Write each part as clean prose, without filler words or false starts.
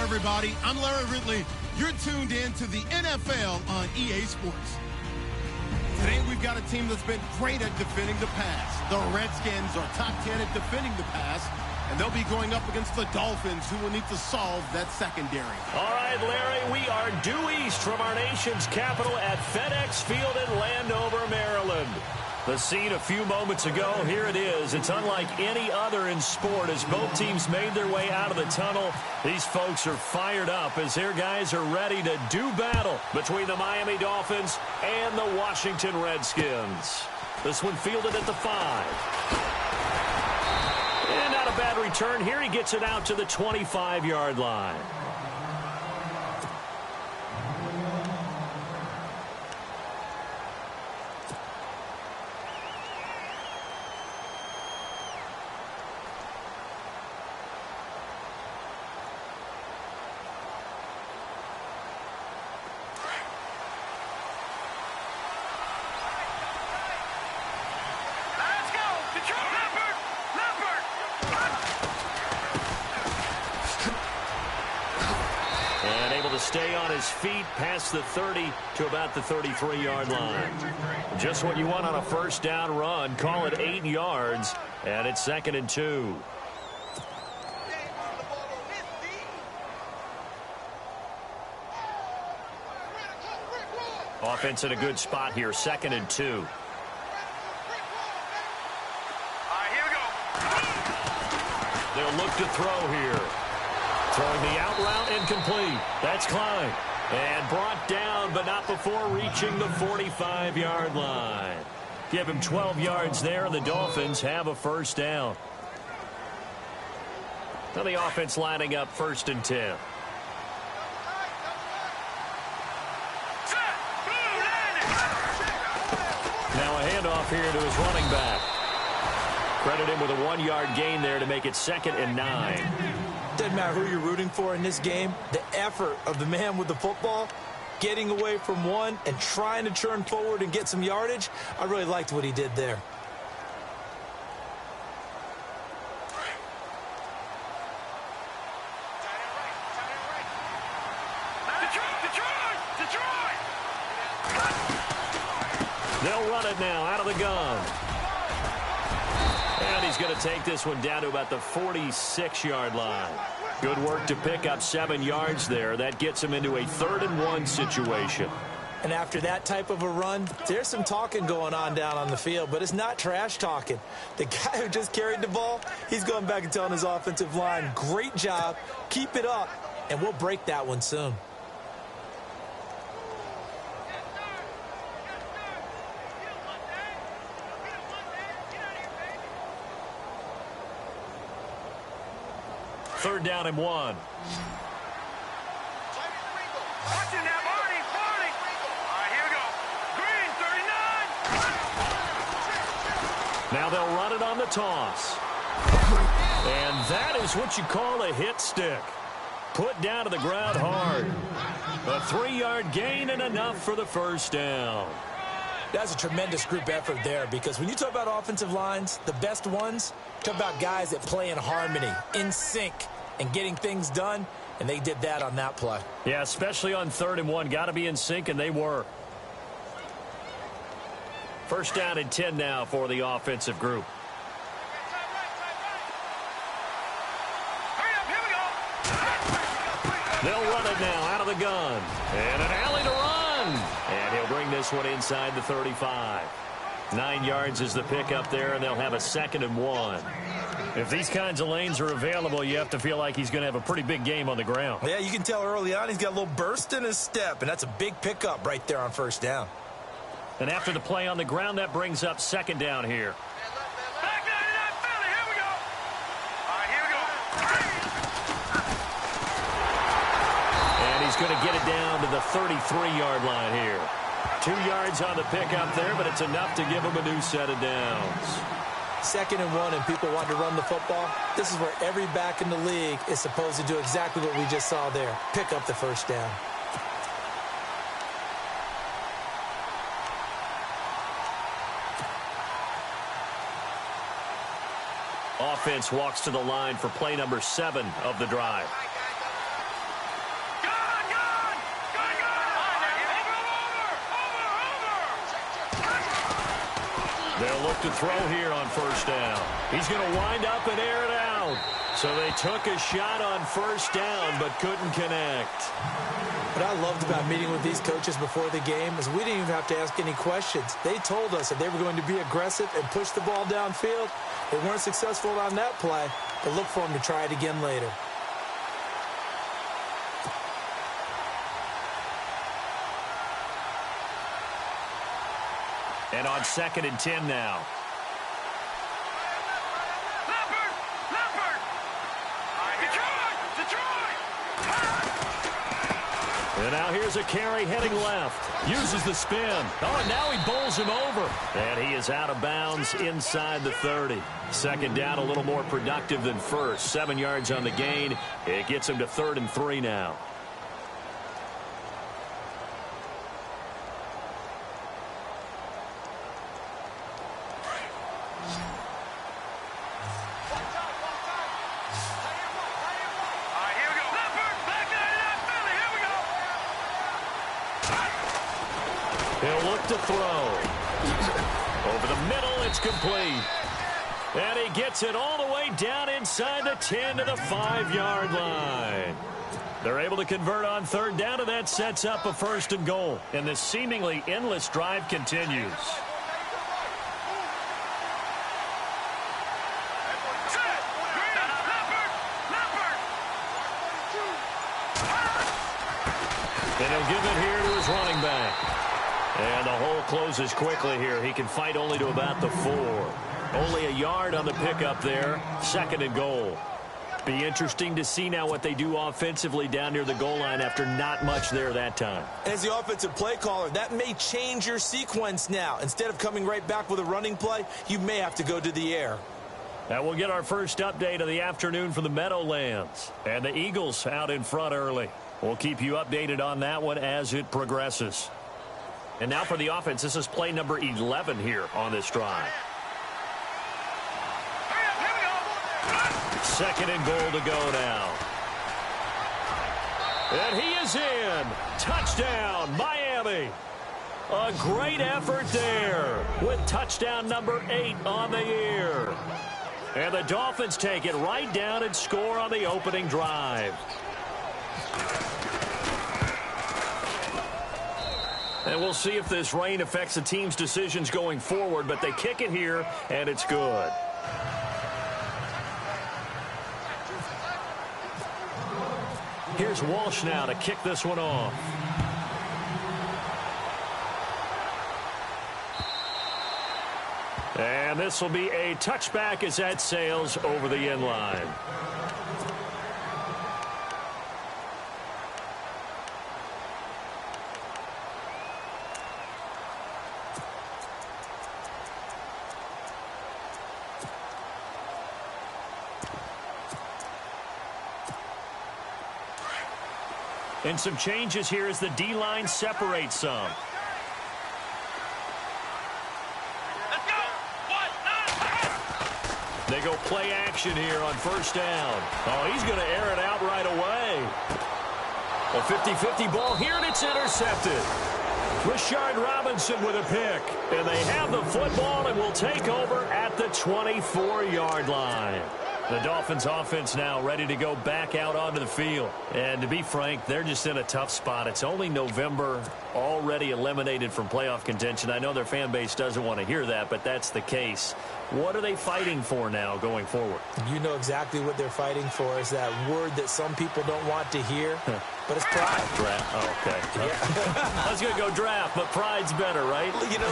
everybody. I'm Larry Ridley. You're tuned in to the NFL on EA Sports. Today, we've got a team that's been great at defending the pass. The Redskins are top 10 at defending the pass, and they'll be going up against the Dolphins, who will need to solve that secondary. All right, Larry, we are due east from our nation's capital at FedEx Field in Landover, Maryland. The scene a few moments ago, here it is. It's unlike any other in sport as both teams made their way out of the tunnel. These folks are fired up as their guys are ready to do battle between the Miami Dolphins and the Washington Redskins. This one fielded at the 5. And not a bad return here. He gets it out to the 25-yard line. Stay on his feet past the 30 to about the 33-yard line. Just what you want on a first down run. Call it 8 yards, and it's 2nd and 2. Offense in a good spot here, 2nd and 2. All right, here we go. They'll look to throw here. Throwing the out route incomplete. That's Klein. And brought down, but not before reaching the 45-yard line. Give him 12 yards there, and the Dolphins have a first down. Now the offense lining up 1st and 10. Now a handoff here to his running back. Credit him with a 1-yard gain there to make it 2nd and 9. Doesn't matter who you're rooting for in this game. The effort of the man with the football, getting away from one and trying to turn forward and get some yardage, I really liked what he did there. They'll run it now out of the gun. And he's going to take this one down to about the 46-yard line. Good work to pick up 7 yards there. That gets him into a 3rd and 1 situation. And after that type of a run, there's some talking going on down on the field, but it's not trash talking. The guy who just carried the ball, he's going back and telling his offensive line, great job, keep it up, and we'll break that one soon. Third down and 1. Watching that, Barney. All right, here we go. Green, 39. Now they'll run it on the toss. And that is what you call a hit stick. Put down to the ground hard. A 3-yard gain and enough for the first down. That's a tremendous group effort there because when you talk about offensive lines, the best ones, talk about guys that play in harmony, in sync, and getting things done, and they did that on that play. Yeah, especially on 3rd and 1. Got to be in sync, and they were. First down and 10 now for the offensive group. Hurry up, here we go. They'll run it now out of the gun. And an alley to run. And he'll bring this one inside the 35. 9 yards is the pickup there, and they'll have a 2nd and 1. If these kinds of lanes are available, you have to feel like he's going to have a pretty big game on the ground. Yeah, you can tell early on he's got a little burst in his step, and that's a big pickup right there on first down. And after the play on the ground, that brings up 2nd down here. Back down to that Philly. Here we go. All right, here we go. And he's going to get it down to the 33-yard line here. 2 yards on the pickup there, but it's enough to give him a new set of downs. 2nd and 1 and people want to run the football. This is where every back in the league is supposed to do exactly what we just saw there. Pick up the first down. Offense walks to the line for play number 7 of the drive. They'll look to throw here on first down. He's going to wind up and air it out. So they took a shot on first down but couldn't connect. What I loved about meeting with these coaches before the game is we didn't even have to ask any questions. They told us that they were going to be aggressive and push the ball downfield. They weren't successful on that play, but look for them to try it again later. And on 2nd and 10 now. And now here's a carry heading left. Uses the spin. Oh, and now he bowls him over. And he is out of bounds inside the 30. 2nd down, a little more productive than first. 7 yards on the gain. It gets him to 3rd and 3 now. He'll look to throw. Over the middle, it's complete. And he gets it all the way down inside the 10 to the 5-yard line. They're able to convert on 3rd down, and that sets up a 1st and goal. And this seemingly endless drive continues. And he'll give it here to his running back. And the hole closes quickly here. He can fight only to about the 4. Only a yard on the pickup there. 2nd and goal. Be interesting to see now what they do offensively down near the goal line after not much there that time. As the offensive play caller, that may change your sequence now. Instead of coming right back with a running play, you may have to go to the air. Now we'll get our first update of the afternoon from the Meadowlands. And the Eagles out in front early. We'll keep you updated on that one as it progresses. And now for the offense, this is play number 11 here on this drive. 2nd and goal to go now. And he is in. Touchdown, Miami. A great effort there with touchdown number 8 on the year. And the Dolphins take it right down and score on the opening drive. And we'll see if this rain affects the team's decisions going forward, but they kick it here, and it's good. Here's Walsh now to kick this one off. And this will be a touchback as that sails over the end line. And some changes here as the D-line separates some. Let's go. They go play action here on first down. Oh, he's going to air it out right away. A 50-50 ball here, and it's intercepted. Rashard Robinson with a pick. And they have the football and will take over at the 24-yard line. The Dolphins offense now ready to go back out onto the field. And to be frank, they're just in a tough spot. It's only November, already eliminated from playoff contention. I know their fan base doesn't want to hear that, but that's the case. What are they fighting for now going forward? You know exactly what they're fighting for is that word that some people don't want to hear, but it's pride. Draft. Oh, okay. Yeah. I was going to go draft, but pride's better, right? You know,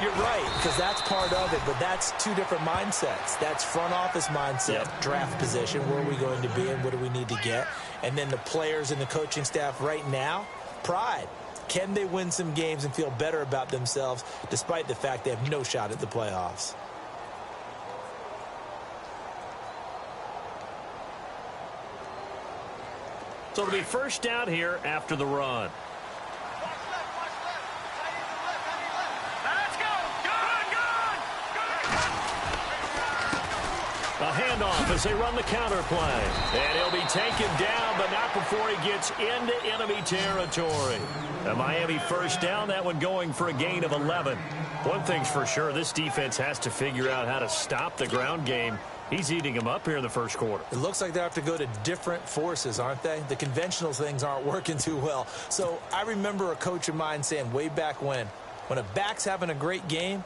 you're right, because that's part of it, but that's two different mindsets. That's front office mindset, draft position, where are we going to be and what do we need to get? And then the players and the coaching staff right now, pride. Can they win some games and feel better about themselves despite the fact they have no shot at the playoffs? So it'll be first down here after the run. Let's go. Good. A handoff as they run the counter play. And he'll be taken down, but not before he gets into enemy territory. A Miami first down, that one going for a gain of 11. One thing's for sure, this defense has to figure out how to stop the ground game. He's eating them up here in the first quarter. It looks like they have to go to different forces, aren't they? The conventional things aren't working too well. So I remember a coach of mine saying way back when a back's having a great game,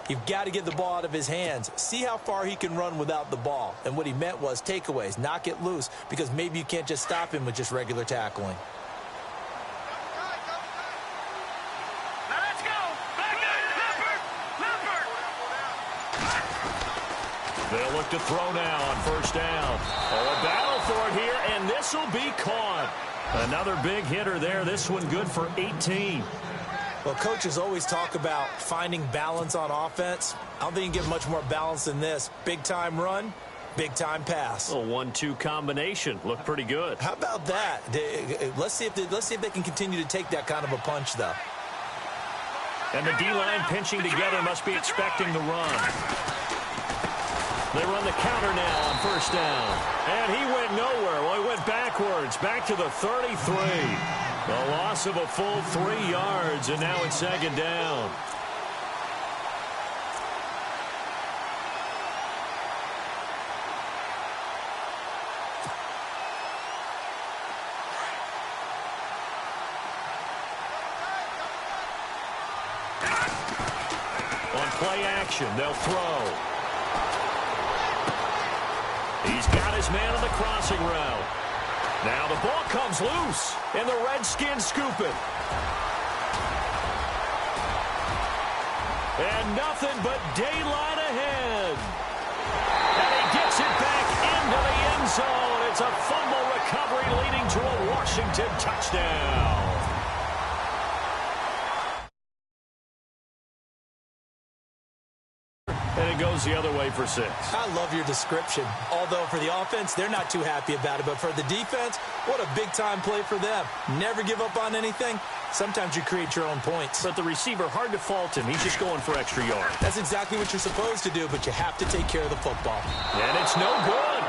you've got to get the ball out of his hands. See how far he can run without the ball. And what he meant was takeaways, knock it loose, because maybe you can't just stop him with just regular tackling. Now let's go. Back Leopard. They'll look to throw now on first down. Oh, a battle for it here, and this will be caught. Another big hitter there. This one good for 18. Well, coaches always talk about finding balance on offense. I don't think you can get much more balance than this. Big-time run, big-time pass. A 1-2 combination. Looked pretty good. How about that? Let's see if they can continue to take that kind of a punch, though. And the D-line pinching together must be expecting the run. They run the counter now on first down. And he went nowhere. Well, he went backwards, back to the 33. A loss of a full 3 yards, and now it's second down. On play action, they'll throw. He's got his man on the crossing route. Now the ball comes loose, and the Redskins scoop it. And nothing but daylight ahead. And he gets it back into the end zone. It's a fumble recovery leading to a Washington touchdown. And it goes the other way for 6. I love your description. Although for the offense, they're not too happy about it. But for the defense, what a big-time play for them. Never give up on anything. Sometimes you create your own points. But the receiver, hard to fault him. He's just going for extra yards. That's exactly what you're supposed to do, but you have to take care of the football. And it's no good.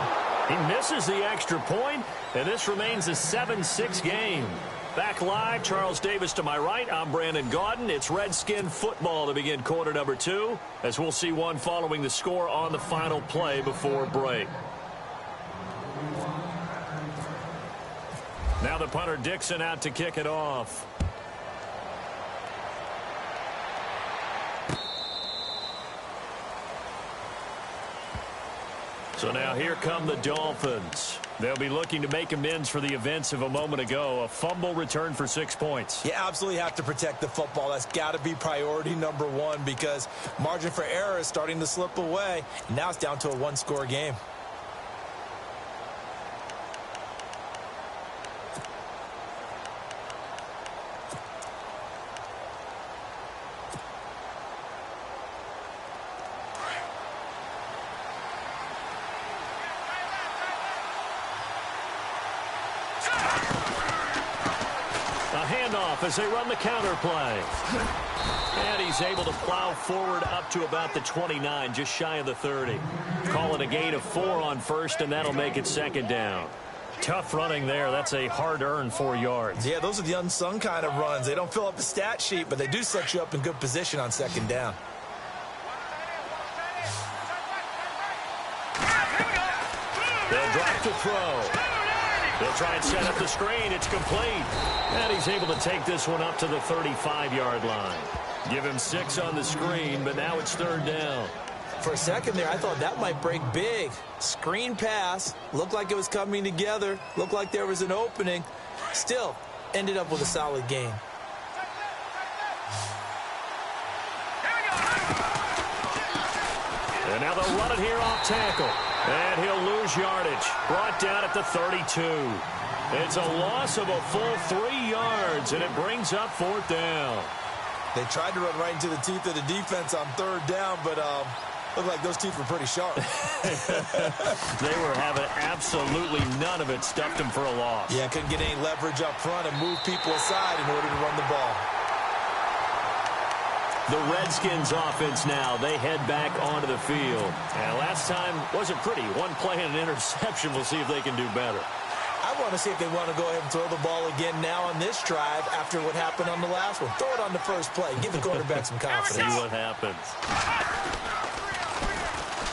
He misses the extra point, and this remains a 7-6 game. Back live, Charles Davis to my right. I'm Brandon Gaudin. It's Redskin football to begin quarter number 2, as we'll see one following the score on the final play before break. Now the punter Dixon out to kick it off. So now here come the Dolphins. They'll be looking to make amends for the events of a moment ago. A fumble return for 6 points. You absolutely have to protect the football. That's got to be priority number 1 because margin for error is starting to slip away. Now it's down to a 1-score game. As they run the counter play. And he's able to plow forward up to about the 29, just shy of the 30. Call it a gain of 4 on first, and that'll make it second down. Tough running there. That's a hard-earned 4 yards. Yeah, those are the unsung kind of runs. They don't fill up the stat sheet, but they do set you up in good position on second down. They'll drop to throw. They'll try and set up the screen. It's complete. And he's able to take this one up to the 35-yard line. Give him 6 on the screen, but now it's third down. For a second there, I thought that might break big. Screen pass. Looked like it was coming together. Looked like there was an opening. Still, ended up with a solid gain. And now they'll run it here off tackle. And he'll lose yardage. Brought down at the 32. It's a loss of a full 3 yards, and it brings up fourth down. They tried to run right into the teeth of the defense on third down, but looked like those teeth were pretty sharp. They were having absolutely none of it. Stuffed them for a loss. Yeah, couldn't get any leverage up front and move people aside in order to run the ball. The Redskins offense now. They head back onto the field. And last time wasn't pretty. One play and an interception. We'll see if they can do better. I want to see if they want to go ahead and throw the ball again now on this drive after what happened on the last one. Throw it on the first play. Give the quarterback some confidence. See what happens.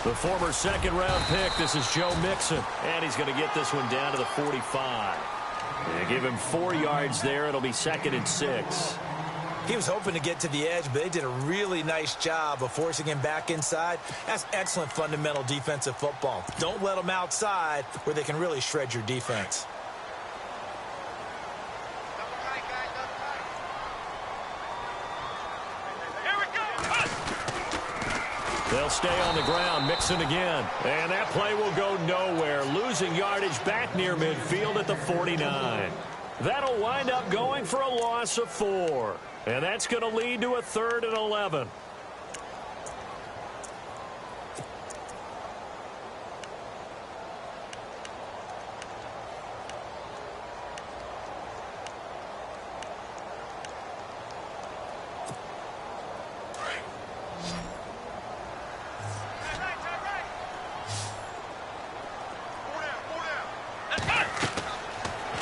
The former second-round pick, this is Joe Mixon. And he's going to get this one down to the 45. They give him 4 yards there. It'll be 2nd and 6. He was hoping to get to the edge, but they did a really nice job of forcing him back inside. That's excellent fundamental defensive football. Don't let them outside where they can really shred your defense. They'll stay on the ground. Mixon again. And that play will go nowhere. Losing yardage back near midfield at the 49. That'll wind up going for a loss of 4. And that's going to lead to a 3rd and 11.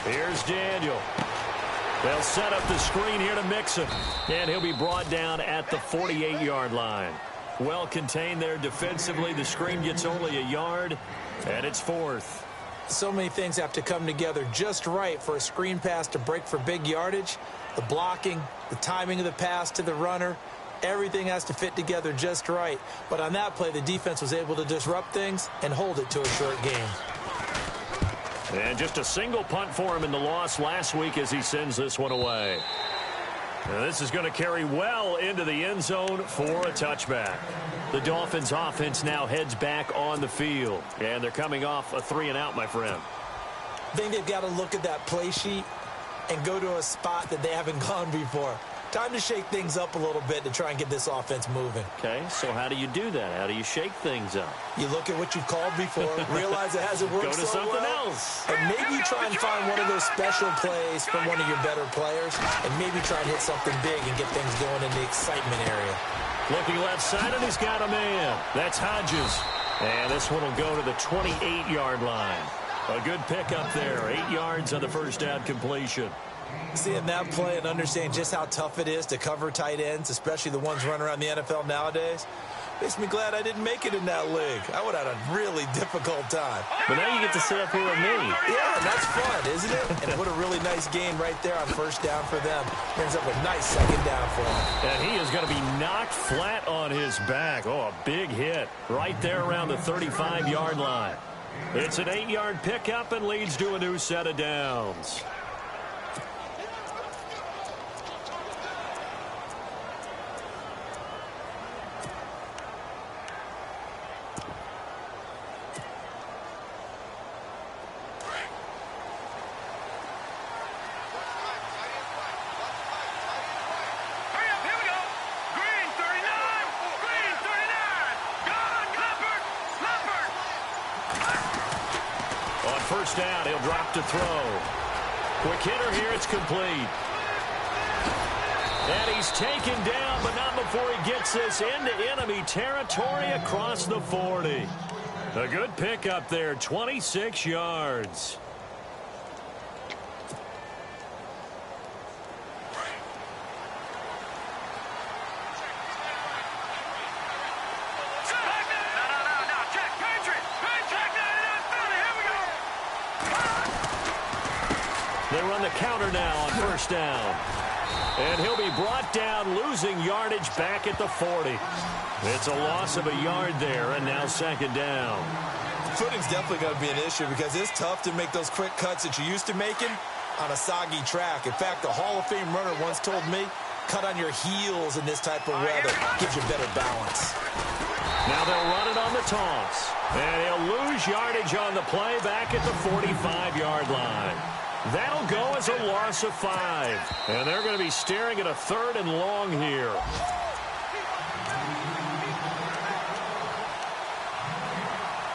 Here's Daniel. They'll set up the screen here to Mixon. And he'll be brought down at the 48-yard line. Well contained there defensively. The screen gets only a yard, and it's 4th. So many things have to come together just right for a screen pass to break for big yardage. The blocking, the timing of the pass to the runner, everything has to fit together just right. But on that play, the defense was able to disrupt things and hold it to a short game. And just a single punt for him in the loss last week as he sends this one away. Now this is going to carry well into the end zone for a touchback. The Dolphins offense now heads back on the field. And they're coming off a 3-and-out, my friend. I think they've got to look at that play sheet and go to a spot that they haven't gone before. Time to shake things up a little bit to try and get this offense moving. Okay, so how do you do that? How do you shake things up? You look at what you've called before, realize it hasn't worked Go to so something well, else. and maybe try and find one of those special plays from one of your better players, and maybe try and hit something big and get things going in the excitement area. Looking left side, and he's got a man. That's Hodges. And this one will go to the 28-yard line. A good pickup there. 8 yards on the first down completion. Seeing that play and understanding just how tough it is to cover tight ends, especially the ones running around the NFL nowadays, makes me glad I didn't make it in that league. I would have had a really difficult time. But now you get to sit up here with me. Yeah, that's fun, isn't it? And what a really nice game right there on first down for them. Brings up a nice second down for them. And he is going to be knocked flat on his back. Oh, a big hit right there around the 35-yard line. It's an 8-yard pickup and leads to a new set of downs. First down, he'll drop to throw. Quick hitter here, it's complete. And he's taken down, but not before he gets this into enemy territory across the 40. A good pickup there, 26 yards. They run the counter now on first down. And he'll be brought down, losing yardage back at the 40. It's a loss of a yard there, and now second down. Footing's definitely going to be an issue because it's tough to make those quick cuts that you're used to making on a soggy track. In fact, a Hall of Fame runner once told me, cut on your heels in this type of weather. Gives you better balance. Now they'll run it on the toss. And he'll lose yardage on the play back at the 45-yard line. That'll go as a loss of 5. And they're going to be staring at a 3rd and long here.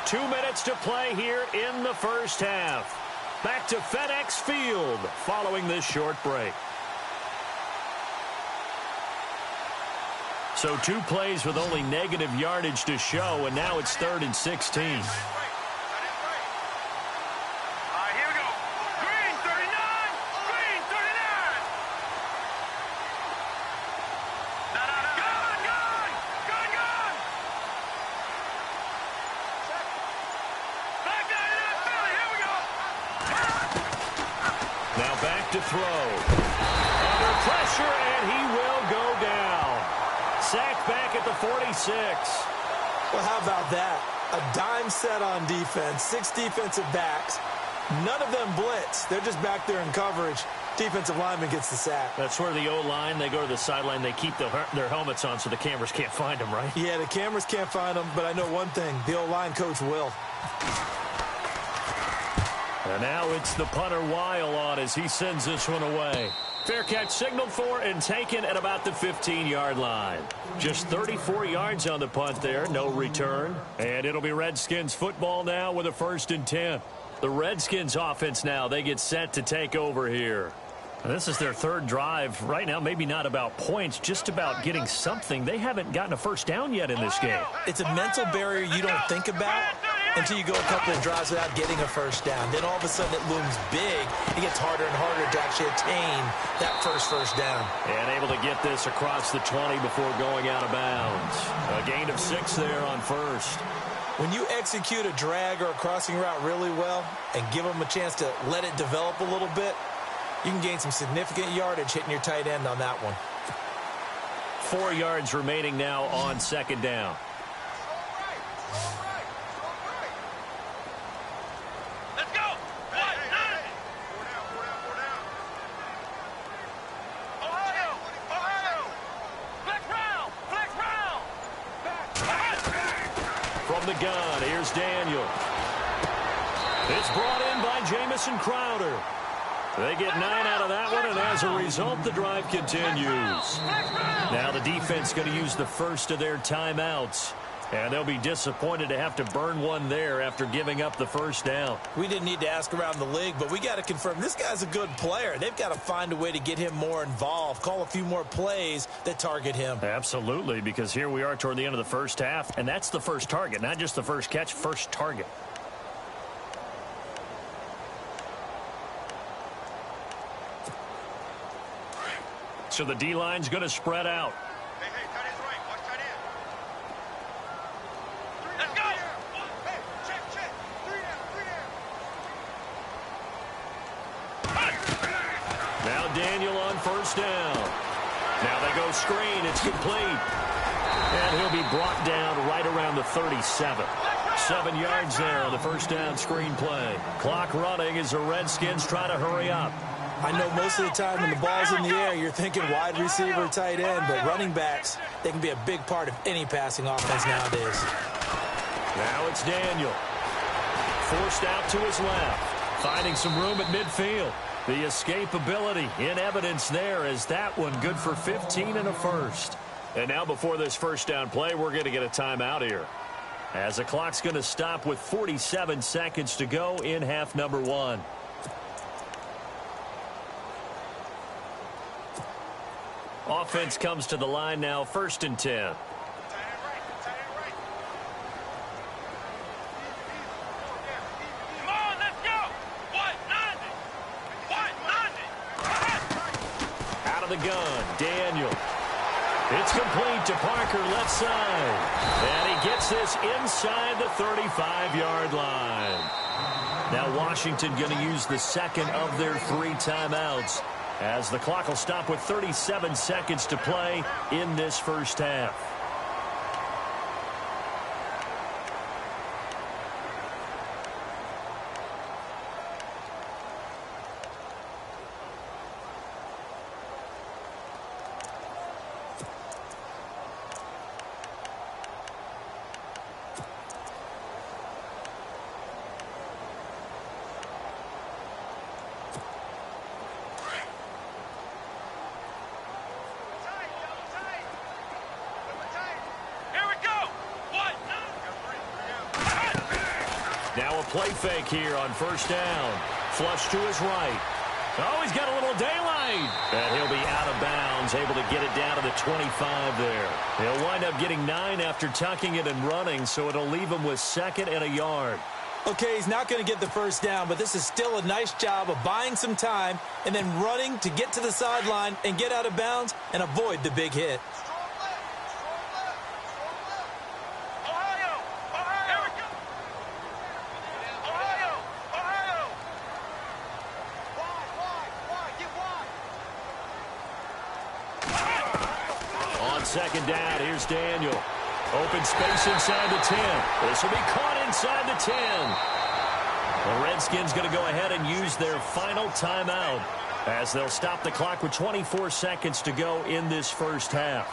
Two minutes to play here in the first half. Back to FedEx Field following this short break. So 2 plays with only negative yardage to show, and now it's 3rd and 16. Here we go. Green 39. Green 39. Gun. Back down in that belly. Here we go. Now back to throw. Under pressure, and he will go down. Sacked back at the 46. Well, how about that? A dime set on defense, 6 defensive backs. None of them blitz. They're just back there in coverage. Defensive lineman gets the sack. That's where the O-line, they go to the sideline, they keep their helmets on so the cameras can't find them, right? Yeah, the cameras can't find them, but I know one thing. The O-line coach will. And now it's the punter Weil on as he sends this one away. Fair catch signaled for and taken at about the 15-yard line. Just 34 yards on the punt there, no return. And it'll be Redskins football now with a 1st and 10. The Redskins offense now, they get set to take over here. And this is their 3rd drive. Right now, maybe not about points, just about getting something. They haven't gotten a first down yet in this game. It's a mental barrier you don't think about until you go a couple of drives without getting a first down. Then all of a sudden it looms big. It gets harder and harder to actually attain that first down. And able to get this across the 20 before going out of bounds. A gain of 6 there on 1st. When you execute a drag or a crossing route really well and give them a chance to let it develop a little bit, you can gain some significant yardage hitting your tight end on that one. 4 yards remaining now on 2nd down. Let's go. Ohio. Flex round. From the gun, here's Daniel. It's brought in by Jamison Crowder. They get 9 out of that one, and as a result, the drive continues. Now the defense going to use the first of their timeouts, and they'll be disappointed to have to burn one there after giving up the first down. We didn't need to ask around the league, but we got to confirm this guy's a good player. They've got to find a way to get him more involved, call a few more plays that target him. Absolutely, because here we are toward the end of the first half, and that's the first target, not just the first catch, first target. So the D-line's going to spread out. Hey, tight end's right. Watch tight end. Let's go. Hey, check. 3 down. Now Daniel on first down. Now they go screen. It's complete. And he'll be brought down right around the 37. 7 yards there on the first down screen play. Clock running as the Redskins try to hurry up. I know most of the time when the ball's in the air, you're thinking wide receiver, tight end, but running backs, they can be a big part of any passing offense nowadays. Now it's Daniel. Forced out to his left. Finding some room at midfield. The escapability in evidence there as that one good for 15 and a first. And now before this first down play, we're going to get a timeout here. As the clock's going to stop with 47 seconds to go in half number 1. Offense comes to the line now, 1st and 10. Tight end right. Come on, let's go. What? Out of the gun, Daniel. It's complete to Parker, left side. And he gets this inside the 35-yard line. Now Washington going to use the second of their 3 timeouts, as the clock will stop with 37 seconds to play in this first half. Now a play fake here on first down. Flush to his right. Oh, he's got a little daylight right. And he'll be out of bounds, able to get it down to the 25 there. He'll wind up getting 9 after tucking it and running, so it'll leave him with 2nd and a yard. Okay, he's not going to get the first down, but this is still a nice job of buying some time and then running to get to the sideline and get out of bounds and avoid the big hit. On 2nd down, here's Daniel. Open space inside the 10. This will be caught inside the 10. The Redskins going to go ahead and use their final timeout as they'll stop the clock with 24 seconds to go in this first half.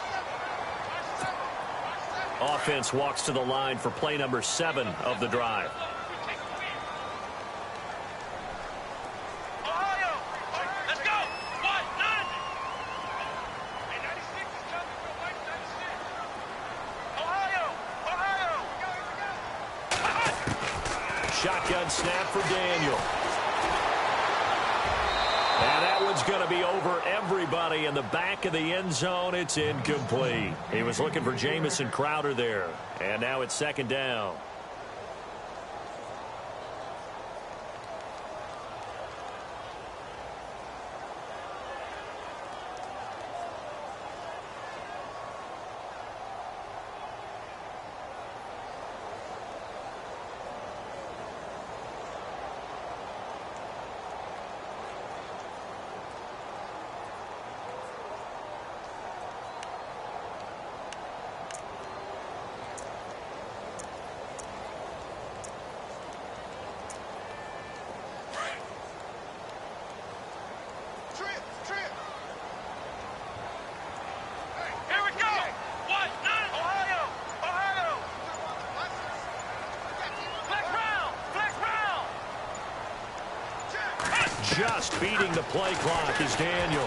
Offense walks to the line for play number 7 of the drive. Shotgun snap for Daniel. And that one's going to be over everybody in the back of the end zone. It's incomplete. He was looking for Jamison Crowder there. And now it's 2nd down. Just beating the play clock is Daniel.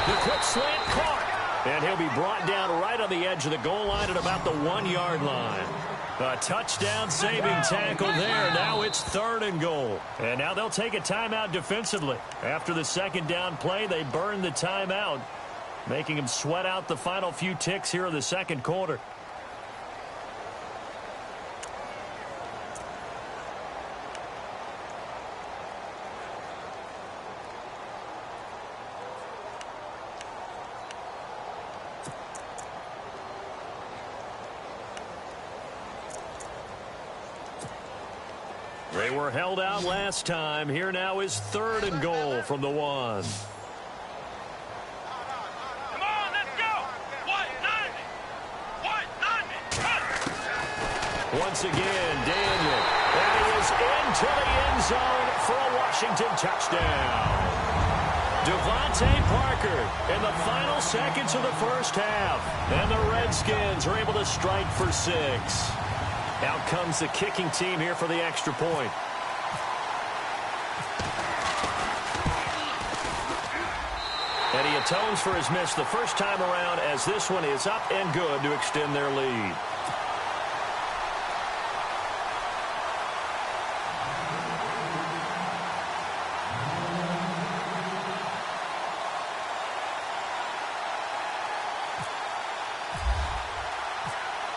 The quick slant caught. And he'll be brought down right on the edge of the goal line at about the 1-yard line. A touchdown saving tackle there. Now it's 3rd and goal. And now they'll take a timeout defensively. After the 2nd down play, they burn the timeout, making them sweat out the final few ticks here in the 2nd quarter. They were held out last time. Here now is 3rd and goal from the 1. Come on, let's go. White 90. Once again, Daniel. And he is into the end zone for a Washington touchdown. Devontae Parker in the final seconds of the first half. And the Redskins are able to strike for 6. Out comes the kicking team here for the extra point. And he atones for his miss the first time around as this one is up and good to extend their lead.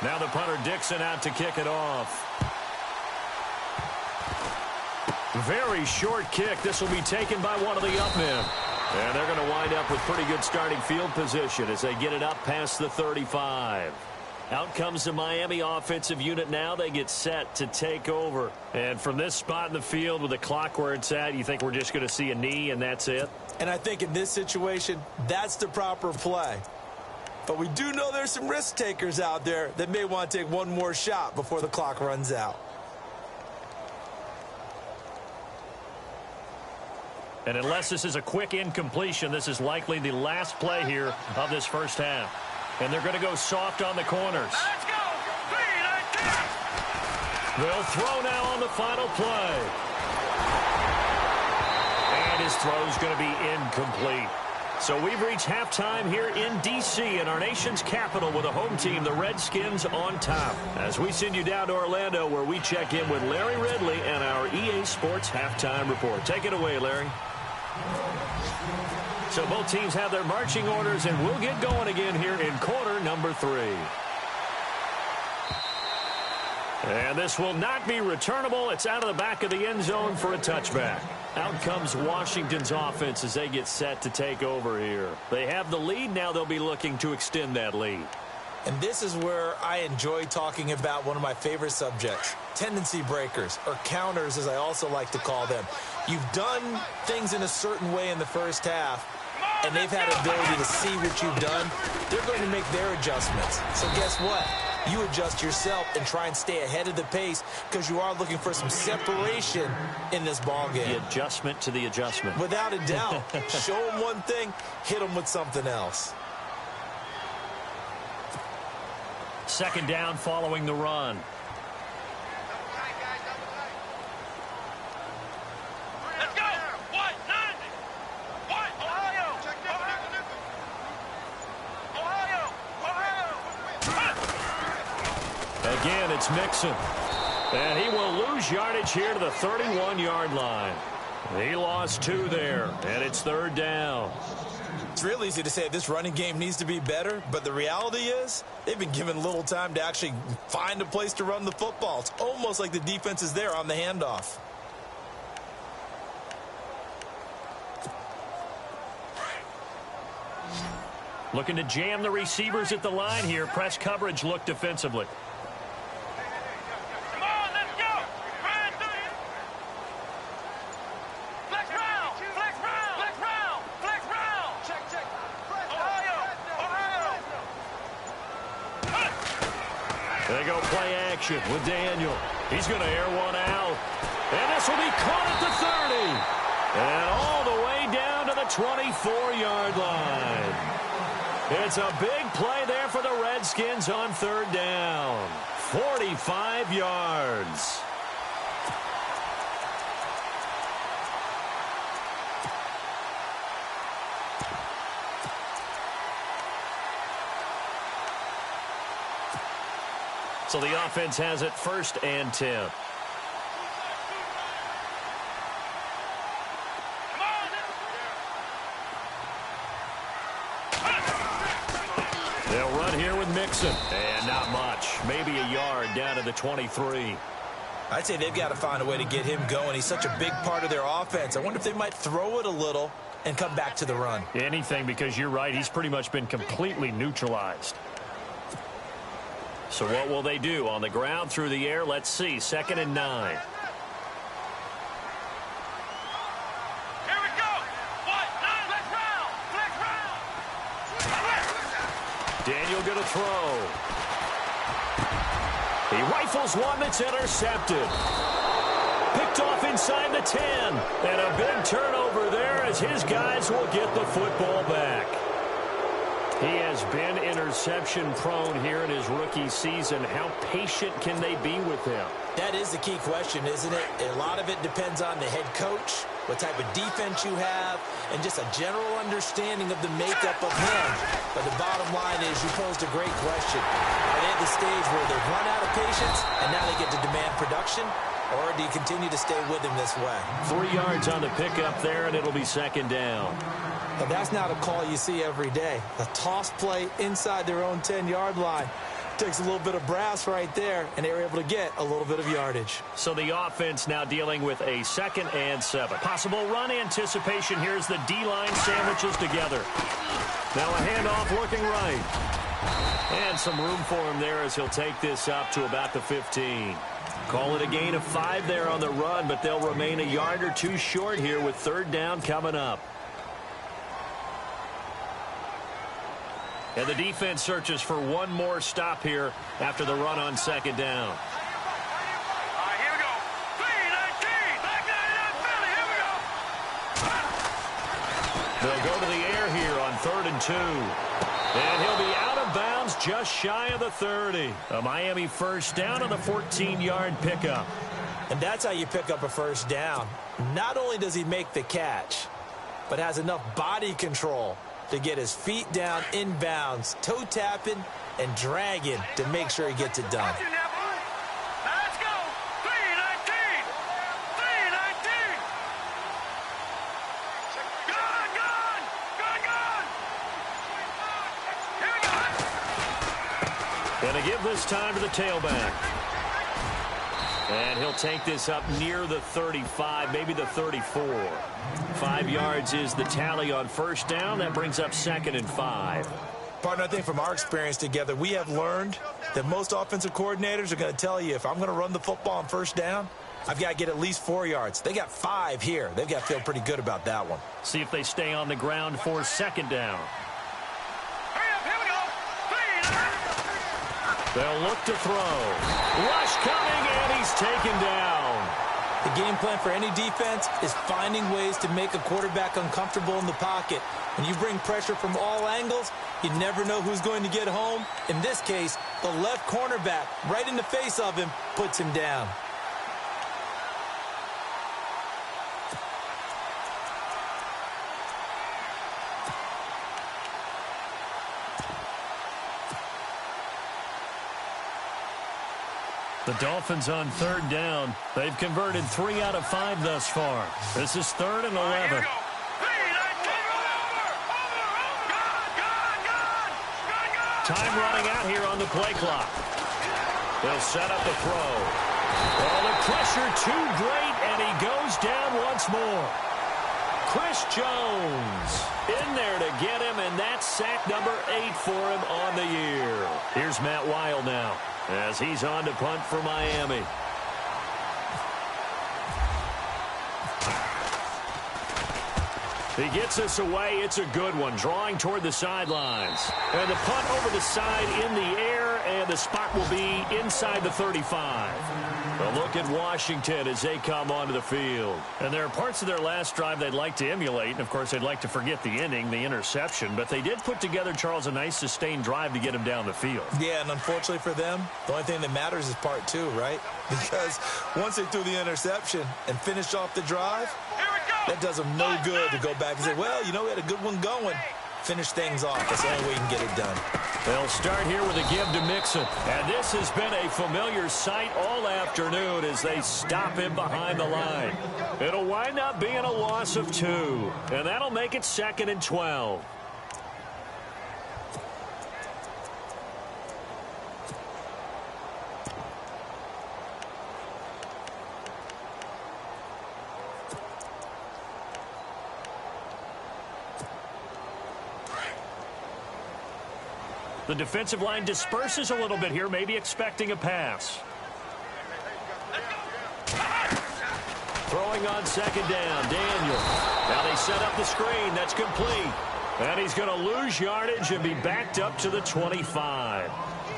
Now the punter Dixon out to kick it off. Very short kick. This will be taken by one of the up men. And they're going to wind up with pretty good starting field position as they get it up past the 35. Out comes the Miami offensive unit now. They get set to take over. And from this spot in the field with the clock where it's at, you think we're just going to see a knee and that's it? And I think in this situation, that's the proper play. But we do know there's some risk takers out there that may want to take one more shot before the clock runs out. And unless this is a quick incompletion, this is likely the last play here of this first half. And they're going to go soft on the corners. Let's go. 3, 19. They'll throw now on the final play. And his throw's going to be incomplete. So we've reached halftime here in D.C. in our nation's capital with a home team, the Redskins, on top. As we send you down to Orlando where we check in with Larry Ridley and our EA Sports Halftime Report. Take it away, Larry. So both teams have their marching orders, and we'll get going again here in quarter number 3. And this will not be returnable. It's out of the back of the end zone for a touchback. Out comes Washington's offense as they get set to take over here. They have the lead. Now they'll be looking to extend that lead. And this is where I enjoy talking about one of my favorite subjects, tendency breakers, or counters as I also like to call them. You've done things in a certain way in the first half, and they've had the ability to see what you've done. They're going to make their adjustments. So guess what? You adjust yourself and try and stay ahead of the pace because you are looking for some separation in this ball game. The adjustment to the adjustment. Without a doubt. Show them one thing, hit them with something else. Second down following the run. Let's go. What? 90. What? Ohio. Ohio. Again, it's Mixon. And he will lose yardage here to the 31-yard line. He lost 2 there, and it's third down. It's real easy to say this running game needs to be better, but the reality is they've been given little time to actually find a place to run the football. It's almost like the defense is there on the handoff. Looking to jam the receivers at the line here. Press coverage look defensively. Come on, let's go. Run through you. Flex round. Flex round. Flex round. Flex round. Check. Ohio. They go play action with Daniel. He's going to air one out. And this will be caught at the 30. And all the way down to the 24-yard line. It's a big play there for the Redskins on third down. 45 yards. So the offense has it 1st and 10. They'll run here with Mixon. And not much. Maybe a yard down to the 23. I'd say they've got to find a way to get him going. He's such a big part of their offense. I wonder if they might throw it a little and come back to the run. Anything, because you're right. He's pretty much been completely neutralized. So what will they do? On the ground, through the air? Let's see. 2nd and 9. Here we go. What? 9. Flex round. Daniel going to throw. He rifles one that's intercepted. Picked off inside the 10. And a big turnover there as his guys will get the football back. He has been interception prone here in his rookie season. How patient can they be with him? That is the key question, isn't it? A lot of it depends on the head coach, what type of defense you have, and just a general understanding of the makeup of him. But the bottom line is you posed a great question. Are they at the stage where they've run out of patience and now they get to demand production? Or do you continue to stay with him this way? 3 yards on the pickup there, and it'll be 2nd down. But that's not a call you see every day. A toss play inside their own 10-yard line. Takes a little bit of brass right there, and they were able to get a little bit of yardage. So the offense now dealing with a 2nd and 7. Possible run anticipation. Here's the D-line sandwiches together. Now a handoff looking right. And some room for him there as he'll take this up to about the 15. Call it a gain of 5 there on the run, but they'll remain a yard or two short here with 3rd down coming up. And the defense searches for one more stop here after the run on 2nd down. Here we go. 3-19. Back 99 Philly. Here we go. They'll go to the air here on 3rd and 2. And he'll be out of bounds just shy of the 30. A Miami 1st down on the 14-yard pickup. And that's how you pick up a 1st down. Not only does he make the catch, but has enough body control to get his feet down inbounds, toe tapping and dragging to make sure he gets it done. Let's go. 3-19. 3-19. Going to give this time to the tailback. And he'll take this up near the 35, maybe the 34. 5 yards is the tally on first down. That brings up 2nd and 5. Partner, I think from our experience together, we have learned that most offensive coordinators are going to tell you, if I'm going to run the football on first down, I've got to get at least 4 yards. They got 5 here. They've got to feel pretty good about that one. See if they stay on the ground for 2nd down. They'll look to throw. Rush coming, and he's taken down. The game plan for any defense is finding ways to make a quarterback uncomfortable in the pocket. When you bring pressure from all angles, you never know who's going to get home. In this case, the left cornerback, right in the face of him, puts him down. The Dolphins on 3rd down. They've converted 3 out of 5 thus far. This is 3rd and 11. Time running out here on the play clock. They'll set up the throw. Oh, the pressure too great, and he goes down once more. Chris Jones in there to get him, and that's sack number 8 for him on the year. Here's Matt Weil now, as he's on to punt for Miami. He gets us away. It's a good one, drawing toward the sidelines. And the punt over the side in the air, and the spot will be inside the 35. A look at Washington as they come onto the field. And there are parts of their last drive they'd like to emulate. And, of course, they'd like to forget the ending, the interception. But they did put together, Charles, a nice sustained drive to get him down the field. Yeah, and unfortunately for them, the only thing that matters is part 2, right? Because once they threw the interception and finished off the drive, that does them no good to go back and say, well, you know, we had a good one going. Finish things off. That's the only way you can get it done. They'll start here with a give to Mixon. And this has been a familiar sight all afternoon as they stop him behind the line. It'll wind up being a loss of 2. And that'll make it 2nd and 12. The defensive line disperses a little bit here, maybe expecting a pass. Throwing on 2nd down, Daniel. Now they set up the screen. That's complete. And he's going to lose yardage and be backed up to the 25.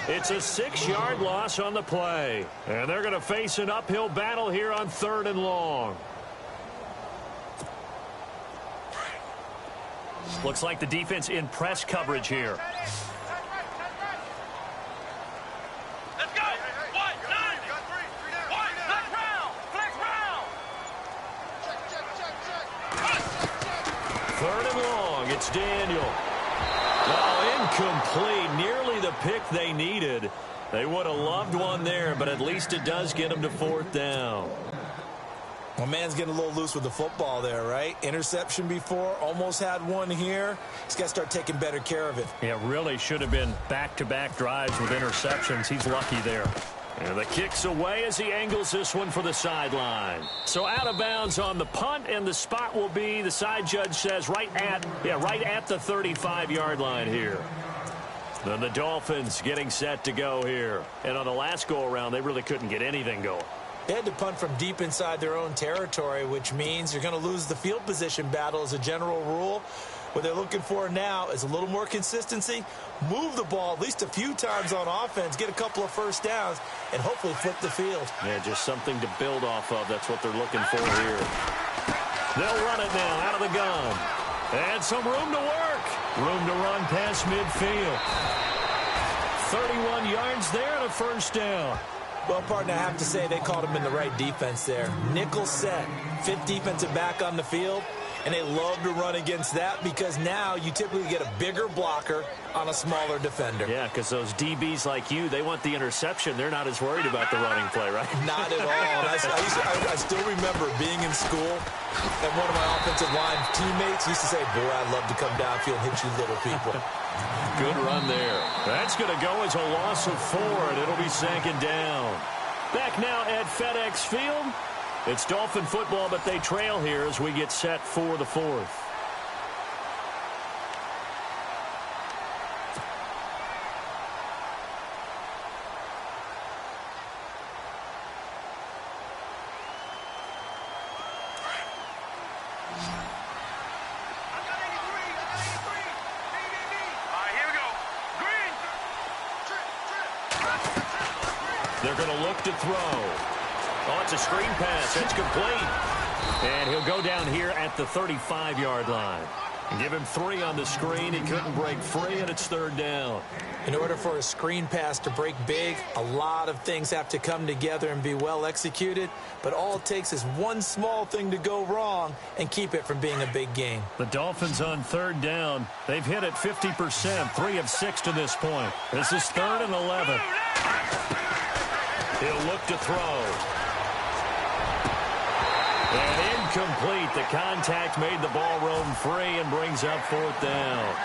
It's a 6-yard loss on the play. And they're going to face an uphill battle here on 3rd and long. Looks like the defense in press coverage here. It's Daniel. Oh, incomplete. Nearly the pick they needed. They would have loved one there, but at least it does get them to 4th down. Well, man's getting a little loose with the football there, right? Interception before, almost had one here. He's got to start taking better care of it. Yeah, really should have been back-to-back drives with interceptions. He's lucky there. And the kick's away as he angles this one for the sideline. So out of bounds on the punt, and the spot will be, the side judge says, right at the 35-yard line here. Then the Dolphins getting set to go here. And on the last go-around, they really couldn't get anything going. They had to punt from deep inside their own territory, which means you're going to lose the field position battle as a general rule. What they're looking for now is a little more consistency, move the ball at least a few times on offense, get a couple of first downs, and hopefully flip the field. Yeah, just something to build off of. That's what they're looking for here. They'll run it now out of the gun. And some room to work. Room to run past midfield. 31 yards there and a first down. Well, partner, I have to say they called him in the right defense there. Nickel set, 5th defensive back on the field. and they love to run against that because now you typically get a bigger blocker on a smaller defender. Yeah, because those DBs like you, they want the interception. They're not as worried about the running play, right? Not at all. I still remember being in school, and one of my offensive line teammates used to say, boy, I'd love to come downfield and hit you little people. Good run there. That's going to go as a loss of 4, and it'll be 2nd down. Back now at FedEx Field. It's Dolphin football, but they trail here as we get set for the 4th. They're going to look to throw. Oh, it's a screen pass. It's complete. And he'll go down here at the 35-yard line. Give him 3 on the screen. He couldn't break free, and it's 3rd down. In order for a screen pass to break big, a lot of things have to come together and be well executed. But all it takes is one small thing to go wrong and keep it from being a big game. The Dolphins on 3rd down. They've hit it 50%, 3 of 6 to this point. This is 3rd and 11. He'll look to throw. And incomplete. The contact made the ball roam free and brings up 4th down.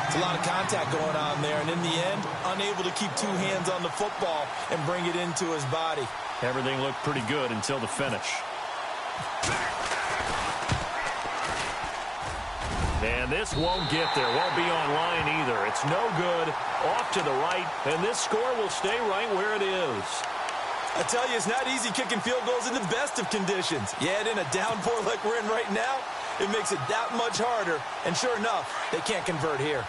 It's a lot of contact going on there, and in the end, unable to keep 2 hands on the football and bring it into his body. Everything looked pretty good until the finish. And this won't get there. Won't be online either. It's no good. Off to the right, and this score will stay right where it is. I tell you, it's not easy kicking field goals in the best of conditions. Yet in a downpour like we're in right now, it makes it that much harder. And sure enough, they can't convert here.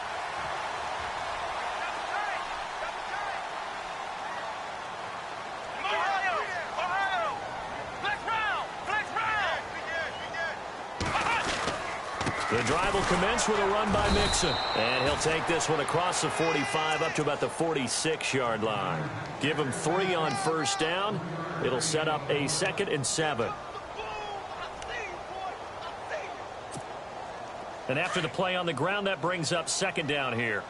The drive will commence with a run by Mixon. And he'll take this one across the 45 up to about the 46-yard line. Give him 3 on 1st down. It'll set up a 2nd and 7. And after the play on the ground, that brings up 2nd down here.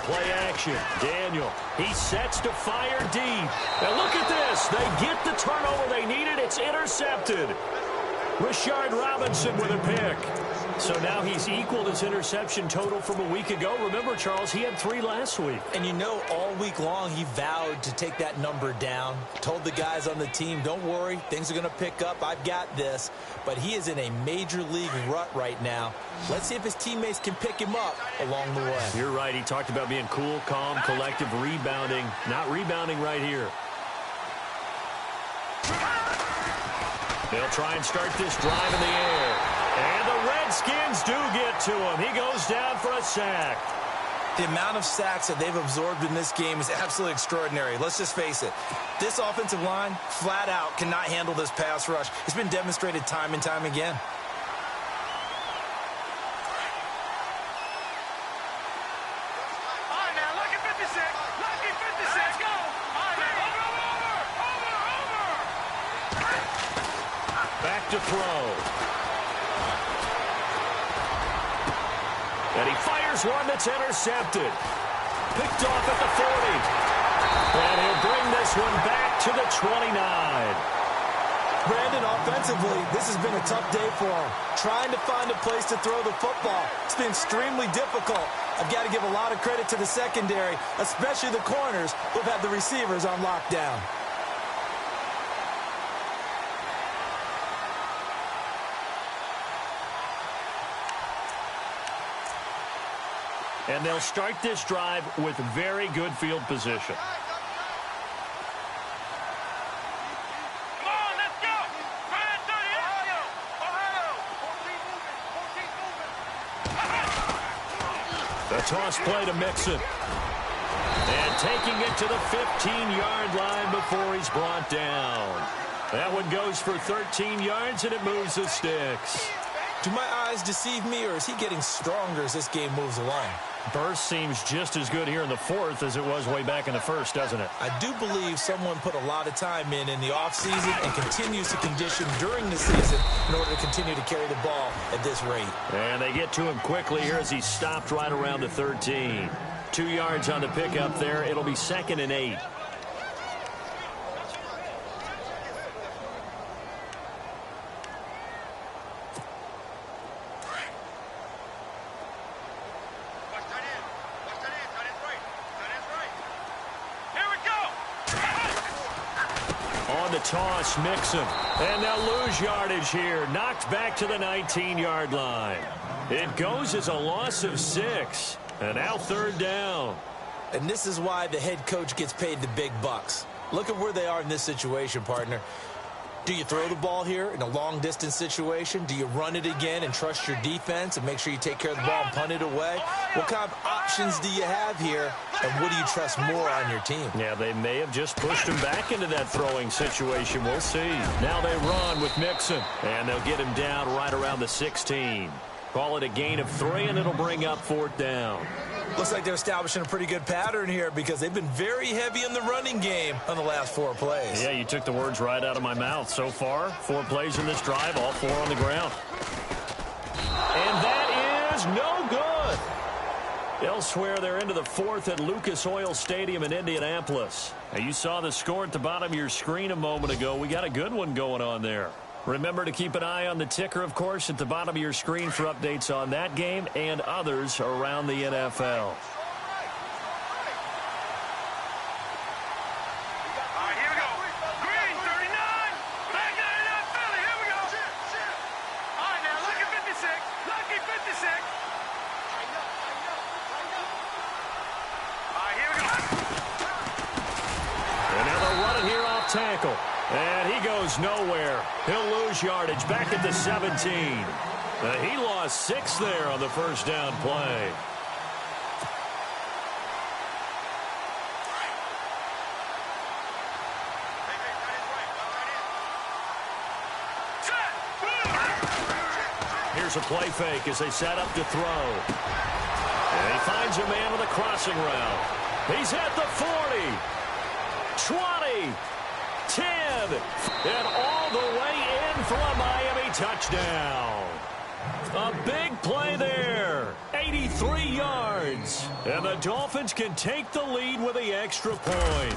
Play action. Daniel, he sets to fire deep. And look at this. They get the turnover they needed. It's intercepted. Rashard Robinson with a pick. So now he's equaled his interception total from a week ago. Remember, Charles, he had 3 last week. And you know, all week long he vowed to take that number down. Told the guys on the team, don't worry, things are going to pick up. I've got this. But he is in a major league rut right now. Let's see if his teammates can pick him up along the way. You're right. He talked about being cool, calm, collective, rebounding. Not rebounding right here. They'll try and start this drive in the air. And the Redskins do get to him. He goes down for a sack. The amount of sacks that they've absorbed in this game is absolutely extraordinary. Let's just face it. This offensive line, flat out, cannot handle this pass rush. It's been demonstrated time and time again. All right, now, look at 56. Look at 56. Let's go. All right, over. Back to throw. And he fires one that's intercepted. Picked off at the 40. And he'll bring this one back to the 29. Brandon, offensively, this has been a tough day for him. Trying to find a place to throw the football. It's been extremely difficult. I've got to give a lot of credit to the secondary, especially the corners who've had the receivers on lockdown. And they'll start this drive with very good field position. Come on, let's go. Run 30. Ohio. The toss play to Mixon. And taking it to the 15-yard line before he's brought down. That one goes for 13 yards, and it moves the sticks. Do my eyes deceive me, or is he getting stronger as this game moves along? Burst seems just as good here in the fourth as it was way back in the first, doesn't it? I do believe someone put a lot of time in the offseason and continues to condition during the season in order to continue to carry the ball at this rate. And they get to him quickly here as he stopped right around the 13. 2 yards on the pickup there. It'll be 2nd and 8. Toss, Mixon, and they'll lose yardage here. Knocked back to the 19-yard line. It goes as a loss of 6, and now 3rd down. And this is why the head coach gets paid the big bucks. Look at where they are in this situation, partner. Do you throw the ball here in a long-distance situation? Do you run it again and trust your defense and make sure you take care of the ball and punt it away? What kind of options do you have here, and what do you trust more on your team? Yeah, they may have just pushed him back into that throwing situation. We'll see. Now they run with Mixon, and they'll get him down right around the 16. Call it a gain of 3, and it'll bring up 4th down. Looks like they're establishing a pretty good pattern here because they've been very heavy in the running game on the last 4 plays. Yeah, you took the words right out of my mouth. So far, 4 plays in this drive, all 4 on the ground. And that is no good. Elsewhere, they're into the 4th at Lucas Oil Stadium in Indianapolis. Now, you saw the score at the bottom of your screen a moment ago. We got a good one going on there. Remember to keep an eye on the ticker, of course, at the bottom of your screen for updates on that game and others around the NFL. Tackle, and he goes nowhere. He'll lose yardage back at the 17. He lost 6 there on the first down play. Here's a play fake as they set up to throw. And he finds a man with a crossing route. He's at the 40, 20, 10, and all the way in for a Miami touchdown. A big play there. 83 yards. And the Dolphins can take the lead with the extra point.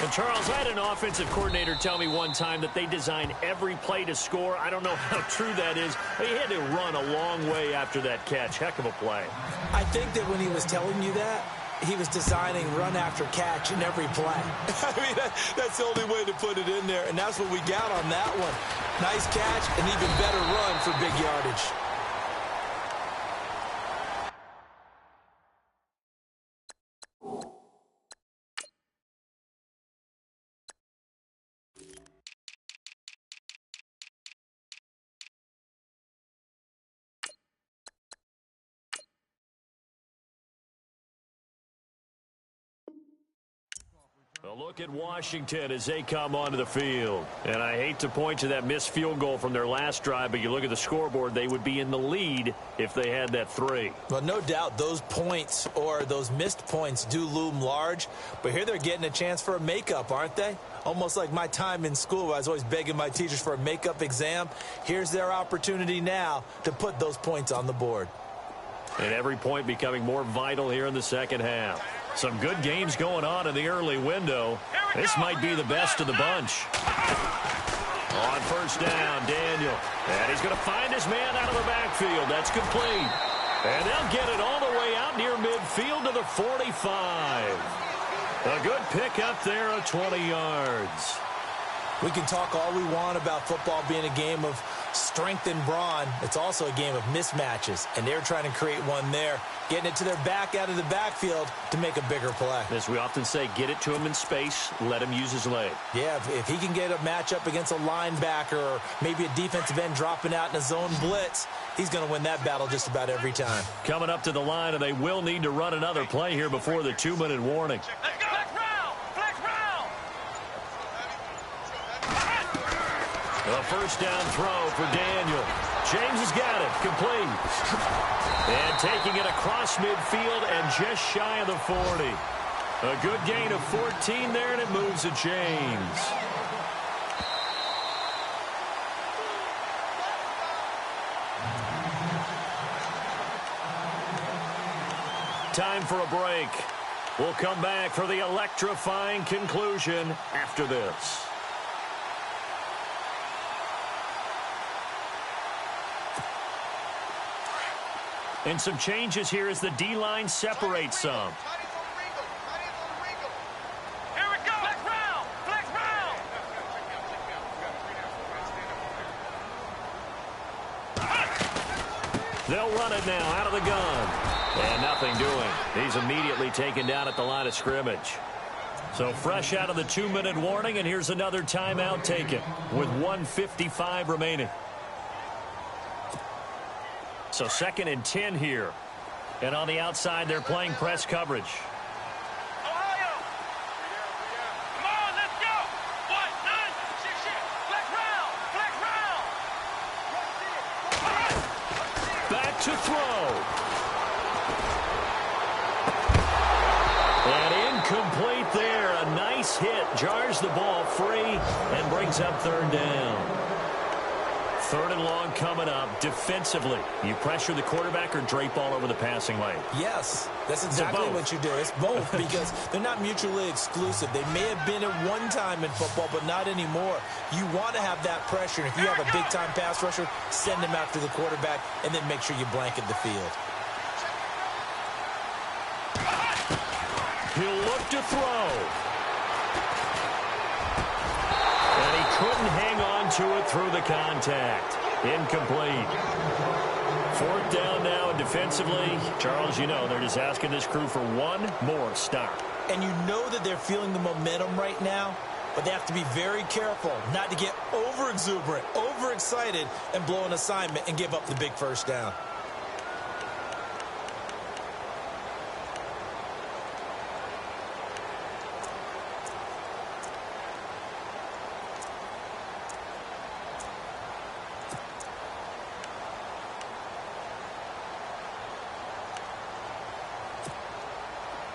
And, Charles, I had an offensive coordinator tell me one time that they design every play to score. I don't know how true that is. But he had to run a long way after that catch. Heck of a play. I think that when he was telling you that, he was designing run after catch in every play. I mean, that's the only way to put it in there, and that's what we got on that one. Nice catch, and even better run for big yardage. A look at Washington as they come onto the field. And I hate to point to that missed field goal from their last drive, but you look at the scoreboard, they would be in the lead if they had that 3. Well, no doubt those points or those missed points do loom large, but here they're getting a chance for a makeup, aren't they? Almost like my time in school where I was always begging my teachers for a makeup exam. Here's their opportunity now to put those points on the board. And every point becoming more vital here in the second half. Some good games going on in the early window. This might be the best of the bunch. On first down, Daniel. And he's going to find his man out of the backfield. That's complete. And they'll get it all the way out near midfield to the 45. A good pickup there of 20 yards. We can talk all we want about football being a game of strength and brawn. It's also a game of mismatches, and they're trying to create one there, getting it to their back out of the backfield to make a bigger play. As we often say, get it to him in space, let him use his leg. Yeah, if he can get a matchup against a linebacker or maybe a defensive end dropping out in a zone blitz, he's going to win that battle just about every time. Coming up to the line, and they will need to run another play here before the 2-minute warning. A first down throw for Daniel. James has got it. Complete. And taking it across midfield and just shy of the 40. A good gain of 14 there, and it moves to James. Time for a break. We'll come back for the electrifying conclusion after this. And some changes here as the D-line separates some. Here we go. Flex round. Flex round. They'll run it now out of the gun. And nothing doing. He's immediately taken down at the line of scrimmage. So fresh out of the 2-minute warning, and here's another timeout taken with 1:55 remaining. So 2nd and 10 here. And on the outside, they're playing press coverage. Ohio. Come on, let's go. 1, 9, 6, flex round. Flex round. Back to throw. And incomplete there. A nice hit. Jars the ball free and brings up 3rd down. 3rd and long coming up. Defensively, you pressure the quarterback or drape all over the passing lane? Yes, that's exactly what you do. It's both because they're not mutually exclusive. They may have been at one time in football, but not anymore. You want to have that pressure. And if you have a big-time pass rusher, send him after the quarterback and then make sure you blanket the field. He'll look to throw. And he couldn't hang on to it through the contact. Incomplete. 4th down now, and defensively, Charles, you know, they're just asking this crew for one more stop. And you know that they're feeling the momentum right now, but they have to be very careful not to get over-exuberant, over-excited, and blow an assignment and give up the big 1st down.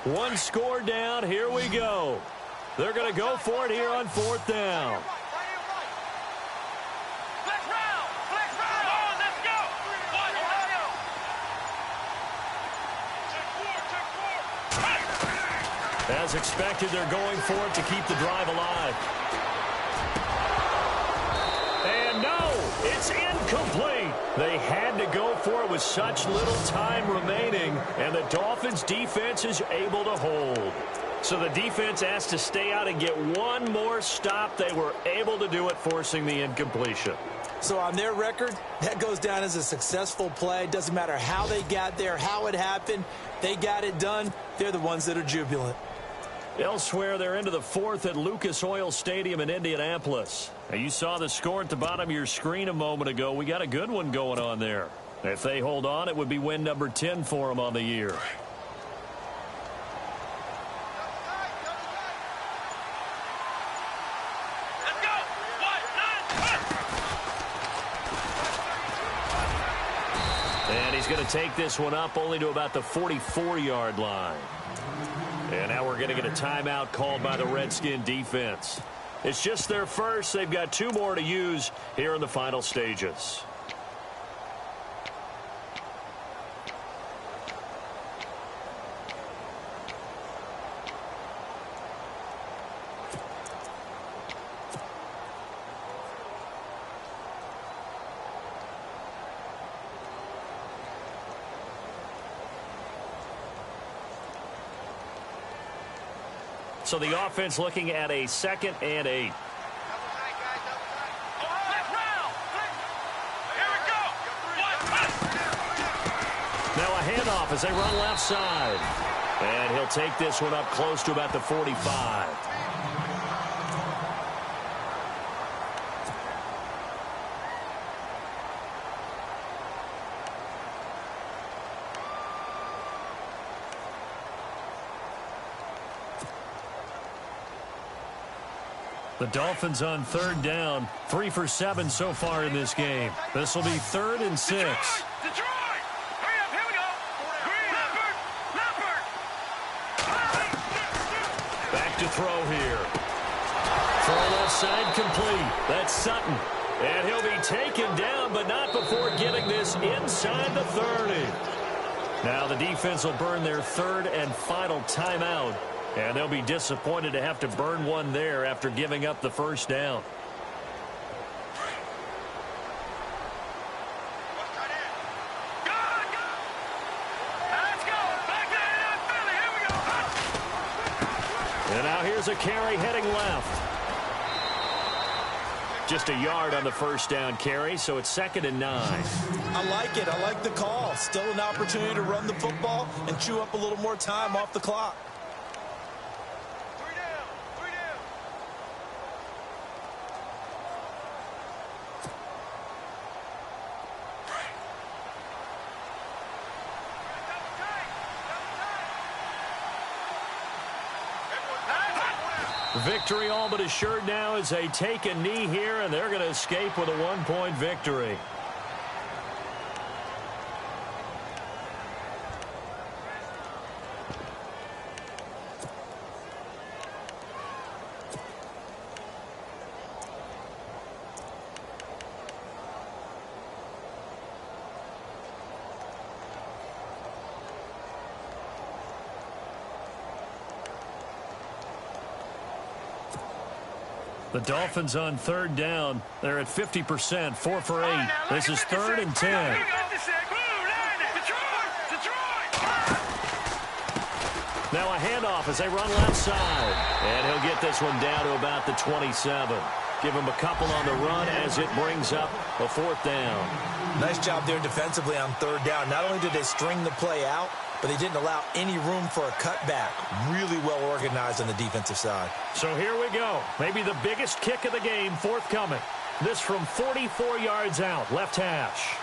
One score down. Here we go. They're going to go for it here on 4th down. Flex round. Flex round. Come on, let's go. 1, Ohio. Check 4. As expected, they're going for it to keep the drive alive. And no, it's incomplete. They had to go for it with such little time remaining, and the Dolphins' defense is able to hold. So the defense asked to stay out and get one more stop. They were able to do it, forcing the incompletion. So on their record, that goes down as a successful play. Doesn't matter how they got there, how it happened. They got it done. They're the ones that are jubilant. Elsewhere, they're into the 4th at Lucas Oil Stadium in Indianapolis. Now, you saw the score at the bottom of your screen a moment ago. We got a good one going on there. If they hold on, it would be win number 10 for them on the year. Let's go. 1, 9, And he's going to take this one up only to about the 44-yard line. And now we're going to get a timeout called by the Redskin defense. It's just their first. They've got 2 more to use here in the final stages. So the offense looking at a 2nd and 8. Now a handoff as they run left side. And he'll take this one up close to about the 45. The Dolphins on third down, 3 for 7 so far in this game. This will be 3rd and 6. Detroit! Hurry up, here we go! Leopard! Back to throw here. Throw left side complete. That's Sutton. And he'll be taken down, but not before getting this inside the 30. Now the defense will burn their 3rd and final timeout. And they'll be disappointed to have to burn one there after giving up the first down. Let's go! Back there, Philly, here we go! And now here's a carry heading left. Just a yard on the first down carry, so it's 2nd and 9. I like it. I like the call. Still an opportunity to run the football and chew up a little more time off the clock. Victory all but assured now as they take a knee here, and they're going to escape with a 1-point victory. The Dolphins on third down. They're at 50%, 4 for 8. This is 3rd and 10. Now a handoff as they run left side. And he'll get this one down to about the 27. Give him a couple on the run as it brings up a 4th down. Nice job there defensively on third down. Not only did they string the play out, but they didn't allow any room for a cutback. Really well organized on the defensive side. So here we go. Maybe the biggest kick of the game forthcoming. This from 44 yards out, left hash.